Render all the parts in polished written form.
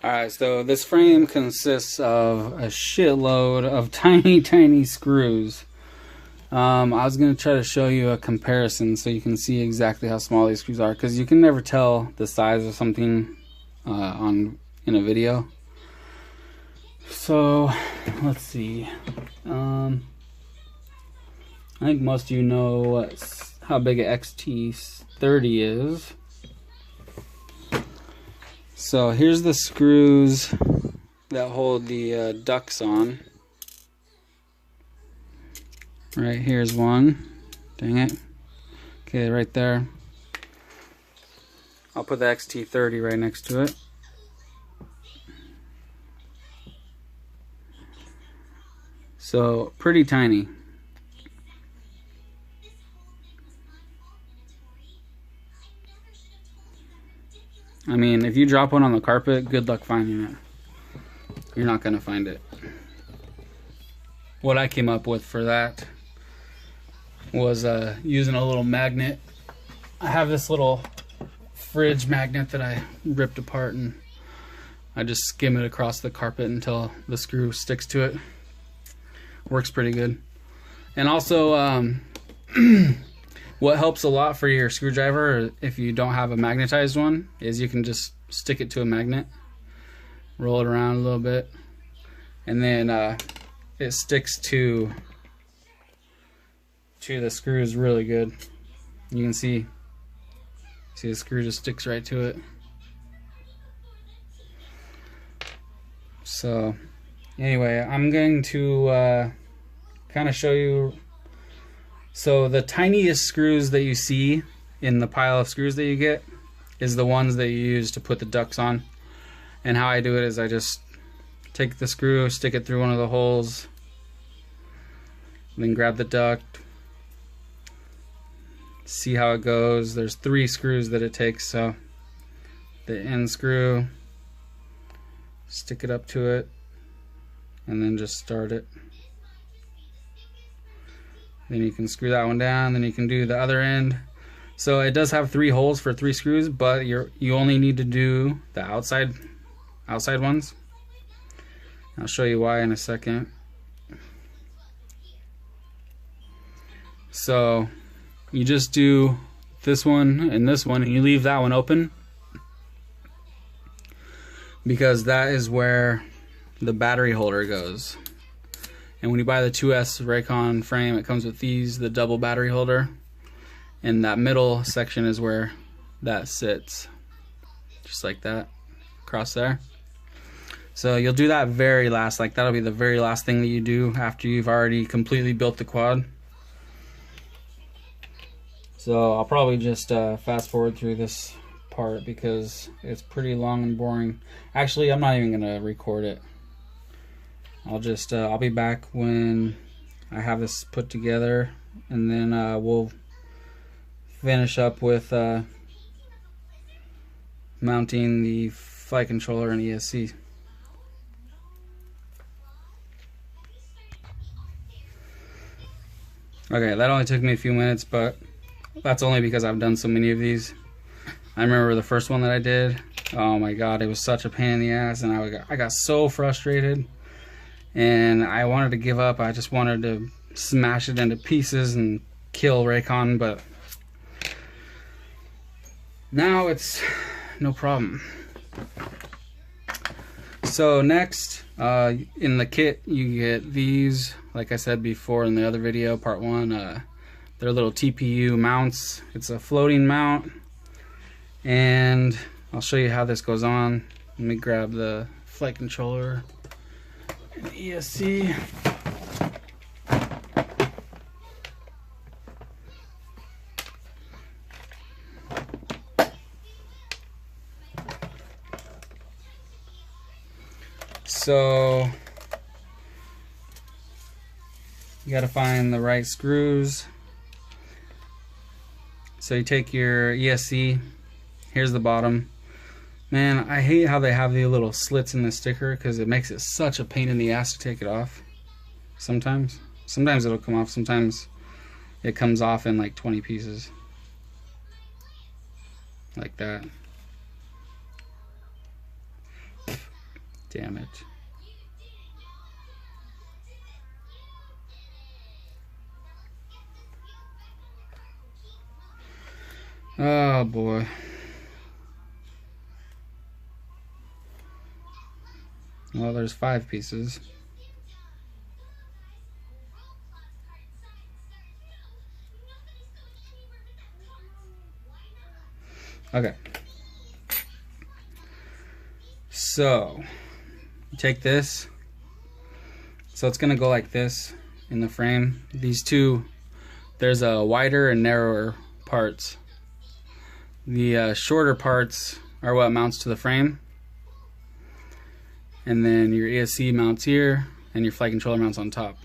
Alright, so this frame consists of a shitload of tiny screws. I was going to try to show you a comparison so you can see exactly how small these screws are, because you can never tell the size of something in a video. So let's see. I think most of you know how big an XT30 is. So here's the screws that hold the ducts on. Right here's one. Dang it. Okay, right there. I'll put the XT30 right next to it. So pretty tiny. I mean, if you drop one on the carpet, good luck finding it. You're not going to find it. What I came up with for that was using a little magnet. I have this little fridge magnet that I ripped apart, and I just skim it across the carpet until the screw sticks to it. Works pretty good. And also, what helps a lot for your screwdriver, if you don't have a magnetized one, is you can just stick it to a magnet, roll it around a little bit, and then it sticks to the screws really good. You can see the screw just sticks right to it. So anyway, I'm going to kind of show you. So the tiniest screws that you see in the pile of screws that you get is the ones that you use to put the ducts on. And how I do it is I just take the screw, stick it through one of the holes, then grab the duct, see how it goes. There's 3 screws that it takes, so the end screw, stick it up to it, and then just start it. Then you can screw that one down, then you can do the other end. So it does have 3 holes for 3 screws, but you only need to do the outside ones. I'll show you why in a second. So you just do this one, and you leave that one open, because that is where the battery holder goes. And when you buy the 2S Rakon frame, it comes with the double battery holder, and that middle section is where that sits, just like that, across there. So you'll do that very last, like that'll be the very last thing that you do after you've already completely built the quad. So I'll probably just fast forward through this part because it's pretty long and boring. Actually, I'm not even gonna record it. I'll be back when I have this put together, and then we'll finish up with mounting the flight controller and ESC. Okay, that only took me a few minutes, but that's only because I've done so many of these. I remember the first one that I did. Oh my god, it was such a pain in the ass, and I got so frustrated. And I wanted to give up. I just wanted to smash it into pieces and kill Rakon, but now it's no problem. So next, in the kit, you get these, like I said before in the other video, part 1, they're little TPU mounts. It's a floating mount, and I'll show you how this goes on. Let me grab the flight controller. ESC. So you got to find the right screws. So you take your ESC. Here's the bottom. Man, I hate how they have the little slits in the sticker because it makes it such a pain in the ass to take it off. Sometimes it'll come off, sometimes it comes off in like 20 pieces. Like that. Damn it. Oh boy. Well, there's 5 pieces. Okay. So, take this. So it's gonna go like this in the frame. These two, there's a wider and narrower parts. The shorter parts are what mounts to the frame. And then your ESC mounts here, and your flight controller mounts on top.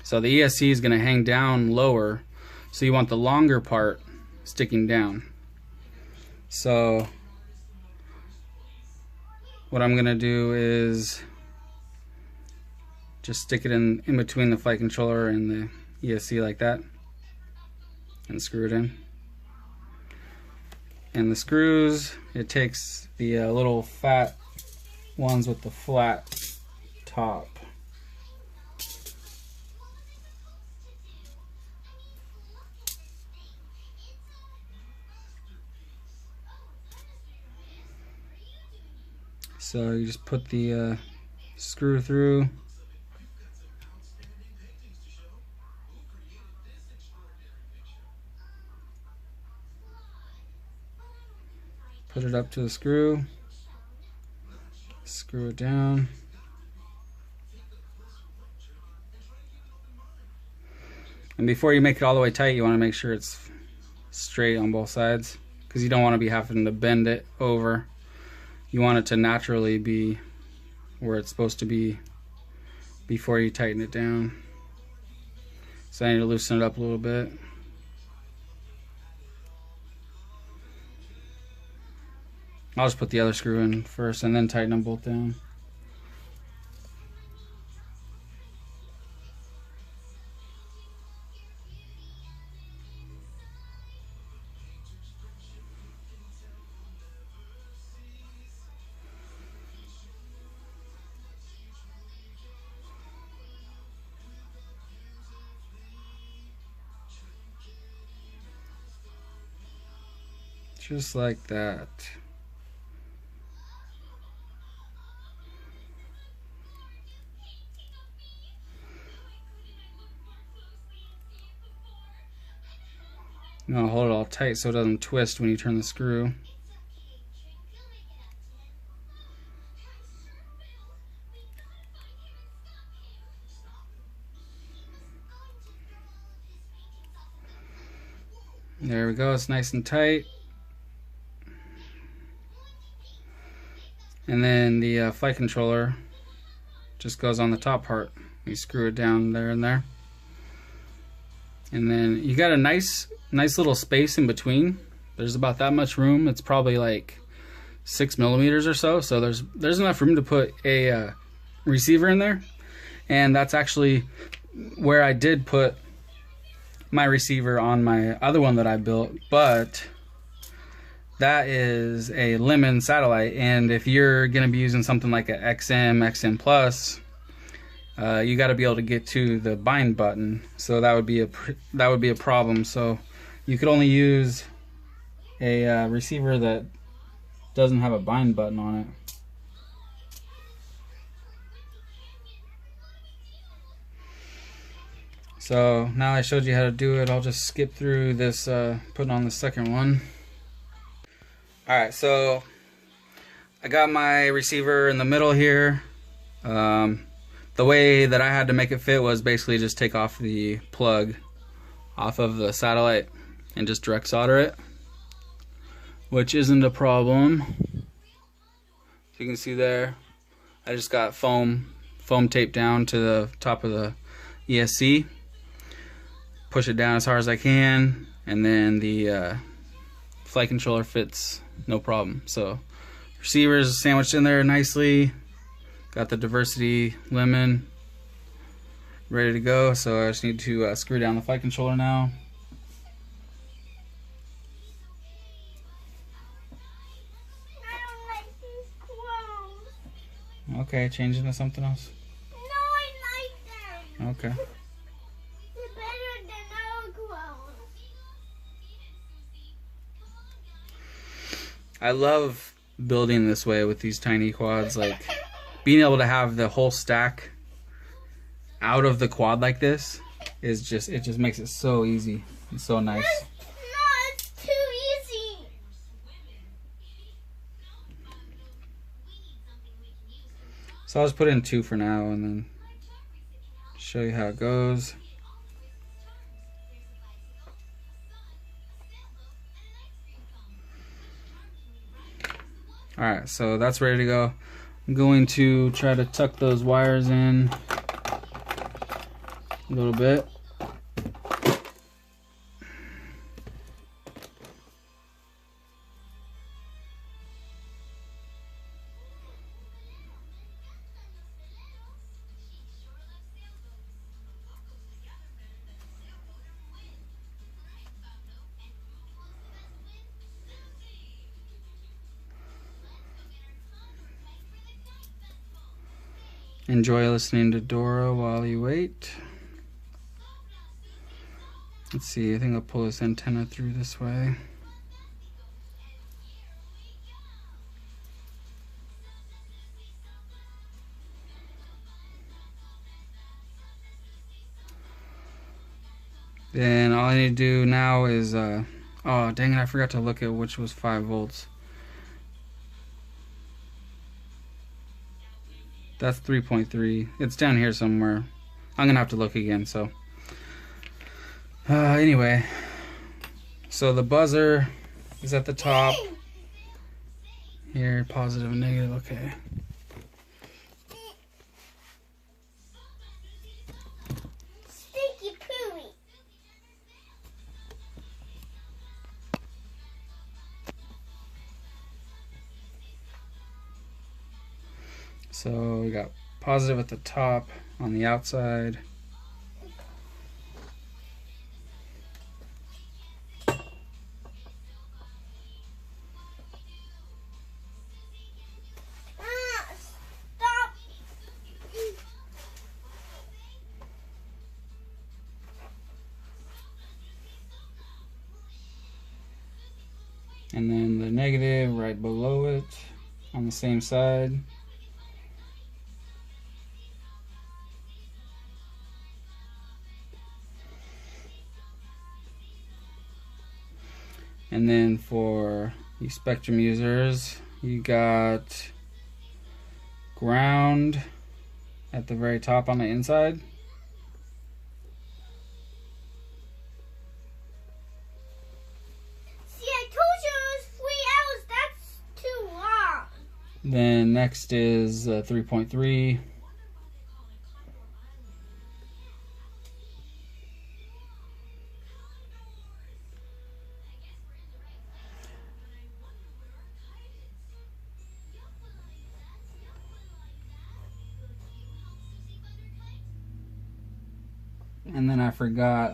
So the ESC is gonna hang down lower, so you want the longer part sticking down. So what I'm gonna do is just stick it in between the flight controller and the ESC like that, and screw it in. And the screws, it takes the little fat ones with the flat top. So you just put the screw through. Put it up to the screw. Screw it down. And before you make it all the way tight, you want to make sure it's straight on both sides, because you don't want to be having to bend it over. You want it to naturally be where it's supposed to be before you tighten it down. So I need to loosen it up a little bit. I'll just put the other screw in first and then tighten them both down. Just like that. Now hold it all tight so it doesn't twist when you turn the screw. There we go, it's nice and tight. And then the flight controller just goes on the top part. You screw it down there and there. And then you got a nice little space in between. There's about that much room. It's probably like 6 millimeters or so. So there's enough room to put a receiver in there. And that's actually where I did put my receiver on my other one that I built. But that is a Lemon satellite, and if you're going to be using something like a XM Plus, you got to be able to get to the bind button. So that would be a problem. So you could only use a receiver that doesn't have a bind button on it. So now I showed you how to do it, I'll just skip through this, putting on the second one. Alright, so I got my receiver in the middle here. The way that I had to make it fit was basically just take off the plug off of the satellite and just direct solder it, which isn't a problem. So you can see there, I just got foam taped down to the top of the ESC. Push it down as hard as I can, and then the flight controller fits no problem. So receiver is sandwiched in there nicely. Got the Diversity Lemon ready to go. So I just need to screw down the flight controller now. Okay, change into something else. No, I like them. Okay. They're better than our clothes. I love building this way with these tiny quads. Like, being able to have the whole stack out of the quad like this is just, it just makes it so easy and so nice. No, it's too easy. So I'll just put in 2 for now and then show you how it goes. Alright, so that's ready to go. I'm going to try to tuck those wires in a little bit. Enjoy listening to Dora while you wait. Let's see, I think I'll pull this antenna through this way. Then all I need to do now is, oh dang it, I forgot to look at which was 5 volts. That's 3.3. It's down here somewhere. I'm gonna have to look again, so. Anyway, so the buzzer is at the top. Here, positive and negative, okay. Sticky pooey. So we got positive at the top on the outside. Stop. And then the negative right below it on the same side. And then for you Spectrum users, you got ground at the very top on the inside. See, I told you it was 3 hours. That's too long. Then next is 3.3. And then I forgot,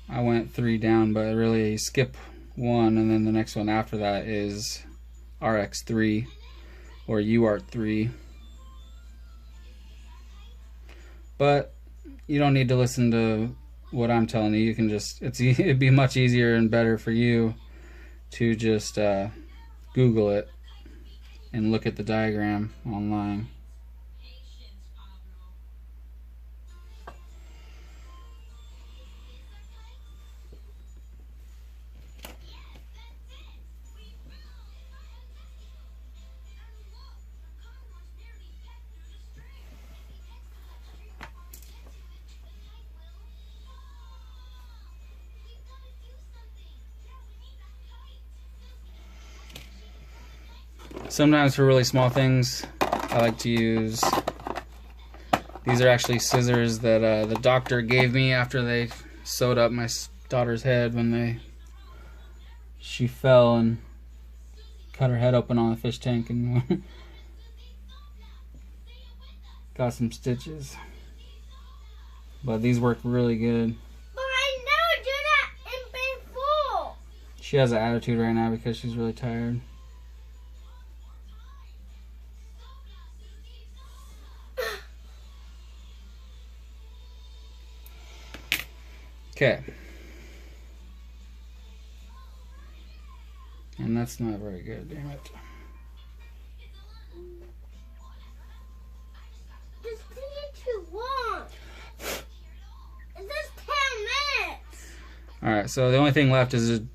I went 3 down, but really skip 1, and then the next one after that is RX3 or UART3. But you don't need to listen to what I'm telling you. You can just, it'd be much easier and better for you to just Google it and look at the diagram online. Sometimes for really small things, I like to use, these are actually scissors that the doctor gave me after they sewed up my daughter's head when she fell and cut her head open on the fish tank and got some stitches. But these work really good. But I never do that in before. She has an attitude right now because she's really tired. Okay. And that's not very good, damn it. Just take it too long. It's just 10 minutes. Alright, so the only thing left is to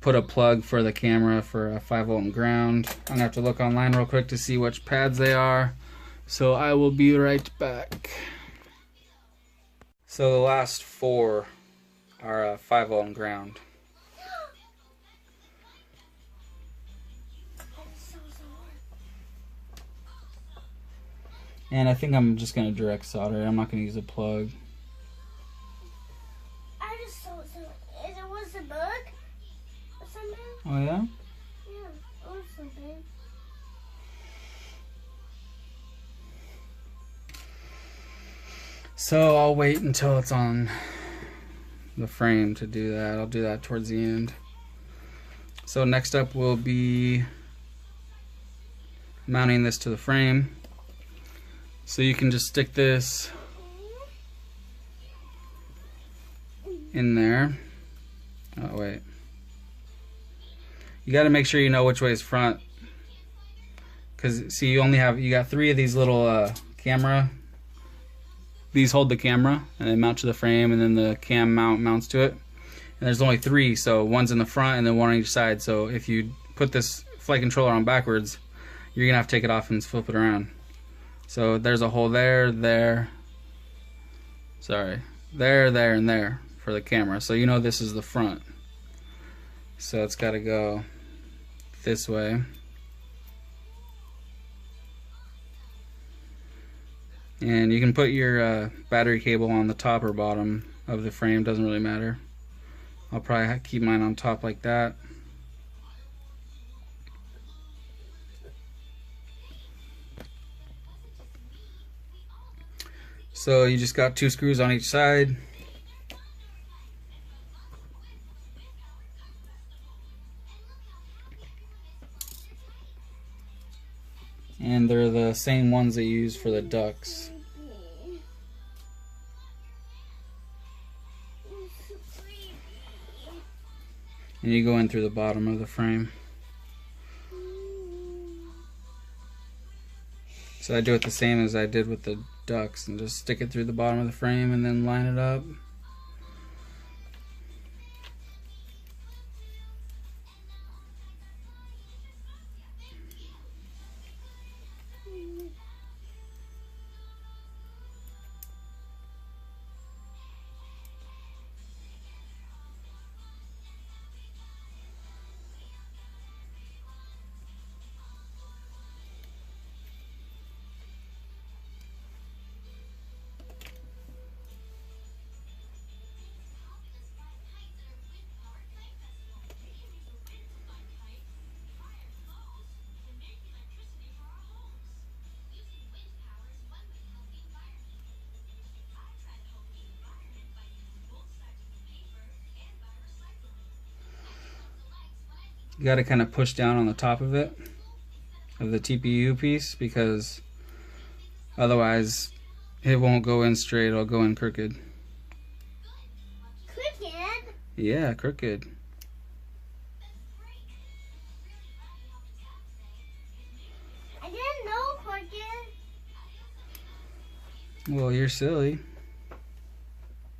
put a plug for the camera for a 5-volt and ground. I'm gonna have to look online real quick to see which pads they are. So I will be right back. So the last 4 are 5-volt and ground. And I think I'm just going to direct solder. I'm not going to use a plug. I just saw something. It was a bug or something? Oh, yeah? Yeah, or something. So I'll wait until it's on the frame to do that. I'll do that towards the end. So next up will be mounting this to the frame. So you can just stick this in there. Oh wait. You got to make sure you know which way is front. Cause see, you got 3 of these little camera. These hold the camera and they mount to the frame, and then the cam mounts to it. And there's only 3, so one's in the front and then one on each side. So if you put this flight controller on backwards, you're gonna have to take it off and flip it around. So there's a hole there, there, and there for the camera. So you know this is the front. So it's got to go this way. And you can put your battery cable on the top or bottom of the frame, doesn't really matter. I'll probably keep mine on top like that. So you just got 2 screws on each side. And they're the same ones that you use for the ducts. And you go in through the bottom of the frame. So I do it the same as I did with the ducts, and just stick it through the bottom of the frame and then line it up. You got to kind of push down on the top of it, of the TPU piece, because otherwise it won't go in straight, it'll go in crooked. Crooked? Yeah, crooked. I didn't know crooked. Well, you're silly.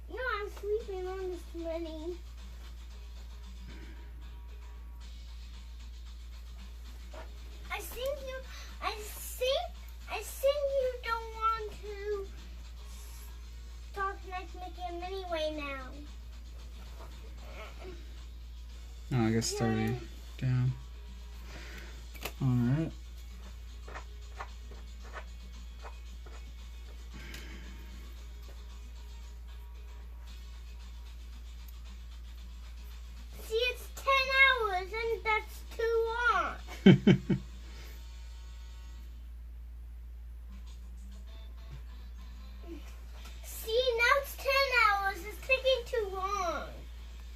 No, I'm sleeping on this money. I think you don't want to stop making anyway now. Oh, I guess started down. Alright. See, it's 10 hours and that's too long.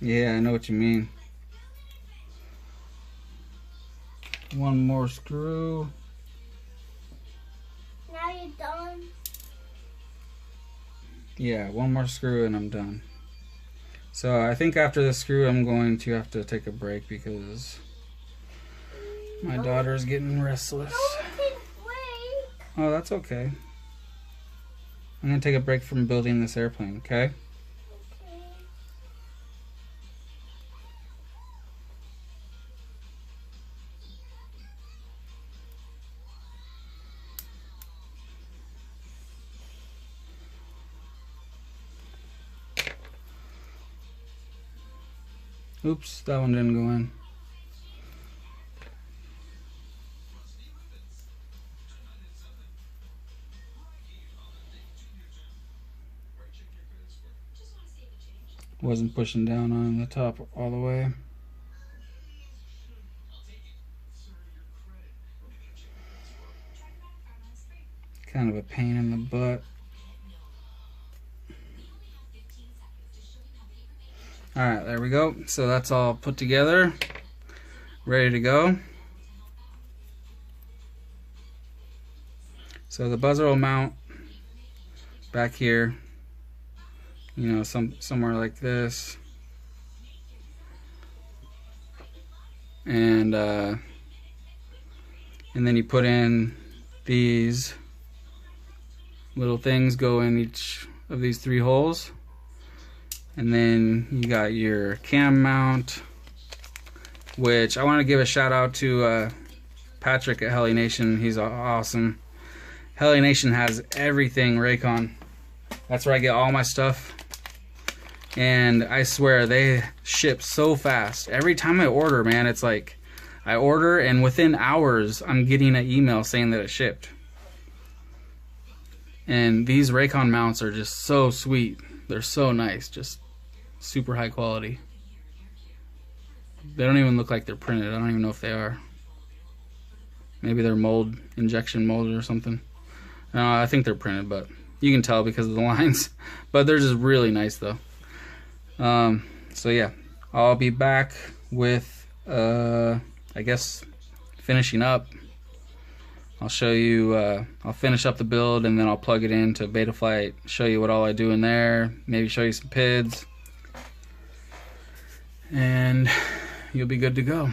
Yeah, I know what you mean. One more screw. Now you're done? Yeah, one more screw and I'm done. So I think after the screw I'm going to have to take a break because my daughter's getting restless. Don't take a break. Oh, that's okay. I'm gonna take a break from building this airplane, okay? Okay. Oops, that one didn't go in. Wasn't pushing down on the top all the way. Kind of a pain in the butt. Alright, there we go. So that's all put together, ready to go. So the buzzer will mount back here, you know, somewhere like this. And then you put in these little things, go in each of these 3 holes. And then you got your cam mount, which I want to give a shout out to Patrick at Heli Nation. He's awesome. Heli Nation has everything Rakon. That's where I get all my stuff. And I swear they ship so fast. Every time I order, man, it's like I order and within hours I'm getting an email saying that it shipped. And these Rakon mounts are just so sweet. They're so nice, just super high quality. They don't even look like they're printed. I don't even know if they are. Maybe they're injection molded or something. I think they're printed, but you can tell because of the lines. But they're just really nice though. So yeah, I'll be back with I guess finishing up. I'll show you, I'll finish up the build and then I'll plug it into Betaflight, show you what all I do in there, maybe show you some PIDs, and you'll be good to go.